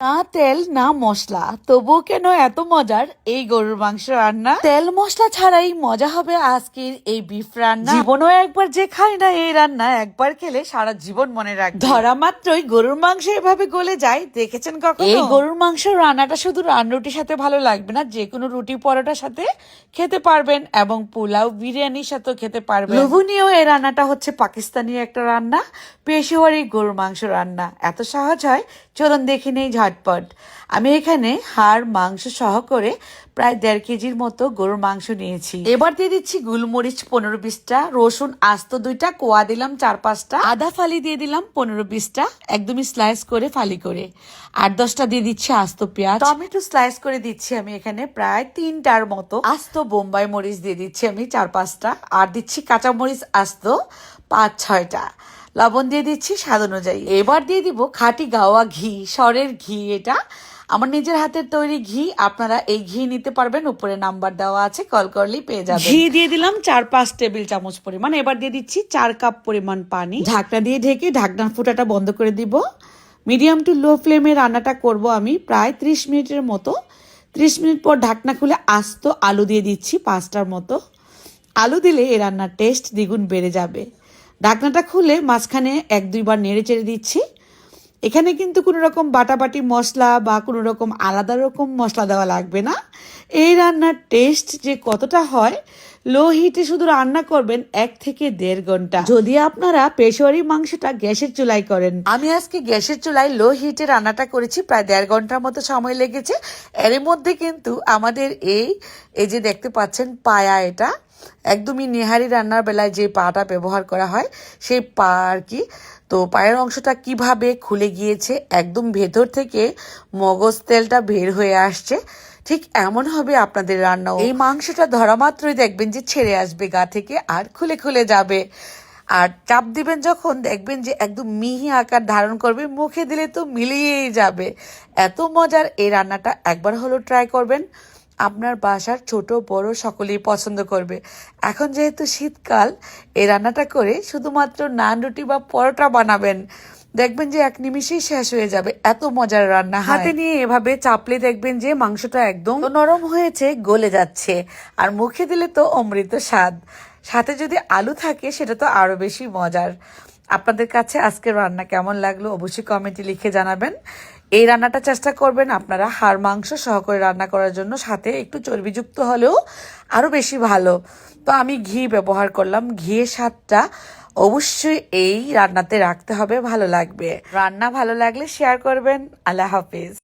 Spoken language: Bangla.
না তেল না মশলা, তবুও কেন এত মজার এই গরুর মাংস রান্না। তেল মশলা ছাড়াই মজা হবে আজকের এই বিফ রান্না। জীবনও একবার যে খায় না এই রান্না, একবার খেলে সারা জীবন মনে রাখবে। ধরা মাত্রই গরুর মাংস এভাবে গলে যায়, দেখেছেন কখনো? এই গরুর মাংস রান্নাটা শুধু রান্নারুটির সাথে ভালো লাগবে না, যে কোনো রুটি পরোটার সাথে খেতে পারবেন এবং পোলাও বিরিয়ানির সাথেও খেতে পারবেন। লোভনীয় এই রান্নাটা হচ্ছে পাকিস্তানি একটা রান্না, পেশোয়ারি গরুর মাংস রান্না। এত সহজ হয়, চলুন দেখে নেই ঝটপট। আমি এখানে হাড় মাংস সহ করে প্রায় 1.5 কেজির মতো গরুর মাংস নিয়েছি। এবার দিয়ে দিচ্ছি গোলমরিচ 15-20টা, রসুন আস্ত 2টা, কোয়া দিলাম 4-5টা, আদা ফালি দিয়ে দিলাম 15-20টা, একদমই স্লাইস করে ফালি করে। 8-10টা দিয়ে দিচ্ছি আস্ত পেঁয়াজ, টমেটো স্লাইস করে দিচ্ছি আমি এখানে প্রায় 3টার মতো, আস্ত বোম্বাই মরিচ দিয়ে দিচ্ছি আমি 4-5টা, আর দিচ্ছি কাঁচা মরিচ আস্ত 5-6টা, লবণ দিয়ে দিচ্ছি স্বাদ অনুযায়ী। এবার দিয়ে দিব খাঁটি গাওয়া ঘি, সরের ঘি, এটা আমার নিজের হাতের তৈরি ঘি, আপনারা এই ঘি নিতে পারবেন, উপরে নাম্বার দেওয়া আছে, কল করলেই পেয়ে যাবেন। ঘি দিয়ে দিলাম 4-5 টেবিল চামচ পরিমাণ। এবার দিয়ে দিচ্ছি 4 কাপ পরিমাণ পানি, ঢাকনা দিয়ে ঢেকে ঢাকনার ফুটাটা বন্ধ করে দিব। মিডিয়াম টু লো ফ্লেমে রান্নাটা করব আমি প্রায় 30 মিনিটের মতো। 30 মিনিট পর ঢাকনা খুলে আস্ত আলু দিয়ে দিচ্ছি 5টার মতো। আলু দিলে এই রান্নার টেস্ট দ্বিগুণ বেড়ে যাবে। ঢাকনাটা খুলে মাঝখানে 1-2 বার নেড়ে চেড়ে দিচ্ছি। এখানে কিন্তু কোনো রকম বাটাবাটি মশলা বা কোনো রকম আলাদা রকম মশলা দেওয়া লাগবে না। এই রান্নার টেস্ট যে কতটা হয়, লো হিটে শুধু রান্না করবেন 1 থেকে 1.5 ঘন্টা। যদি আপনারা পেশোয়ারি মাংসটা গ্যাসের চুলায় করেন, আমি আজকে গ্যাসের চুলায় লো হিটে রান্নাটা করেছি, প্রায় 1.5 ঘন্টার মতো সময় লেগেছে। এর মধ্যে কিন্তু আমাদের এই যে দেখতে পাচ্ছেন পায়া, এটা একদমই নেহারি রান্নার বেলায় যে পাটা ব্যবহার করা হয় সেই পা আর কি। তো পায়ের অংশটা কিভাবে খুলে গিয়েছে, একদম ভেতর থেকে মগজ তেলটা বের হয়ে আসছে, ঠিক এমন হবে আপনাদের রান্নাও। এই মাংসটা ধরা মাত্রই দেখবেন যে ছেড়ে আসবে গা থেকে আর খুলে খুলে যাবে। আর চাপ দিবেন যখন, দেখবেন যে একদম মিহি আকার ধারণ করবে, মুখে দিলে তো মিলিয়েই যাবে। এত মজার এই রান্নাটা একবার হলো ট্রাই করবেন, আপনার বাসার ছোট বড় সকলেই পছন্দ করবে। এখন যেহেতু শীতকাল, এই রান্নাটা করে শুধুমাত্র নান রুটি বা পরোটা বানাবেন, দেখবেন যে 1 নিমিষেই শেষ হয়ে যাবে। এত মজার রান্না। হাতে নিয়ে এভাবে চাপলে দেখবেন যে মাংসটা একদম নরম হয়েছে, গলে যাচ্ছে, আর মুখে দিলে তো অমৃত স্বাদ। সাথে যদি আলু থাকে সেটা তো আরো বেশি মজার। আপনাদের কাছে আজকের রান্না কেমন লাগলো অবশ্যই কমেন্টে লিখে জানাবেন। এই রান্নাটা চেষ্টা করবেন আপনারা হাড় মাংস সহ করে রান্না করার জন্য, সাথে একটু চর্বিযুক্ত হলেও আরো বেশি ভালো। তো আমি ঘি ব্যবহার করলাম, ঘিয়ের স্বাদটা অবশ্যই এই রান্নাতে রাখতে হবে, ভালো লাগবে। রান্না ভালো লাগলে শেয়ার করবেন। আল্লাহ হাফিজ।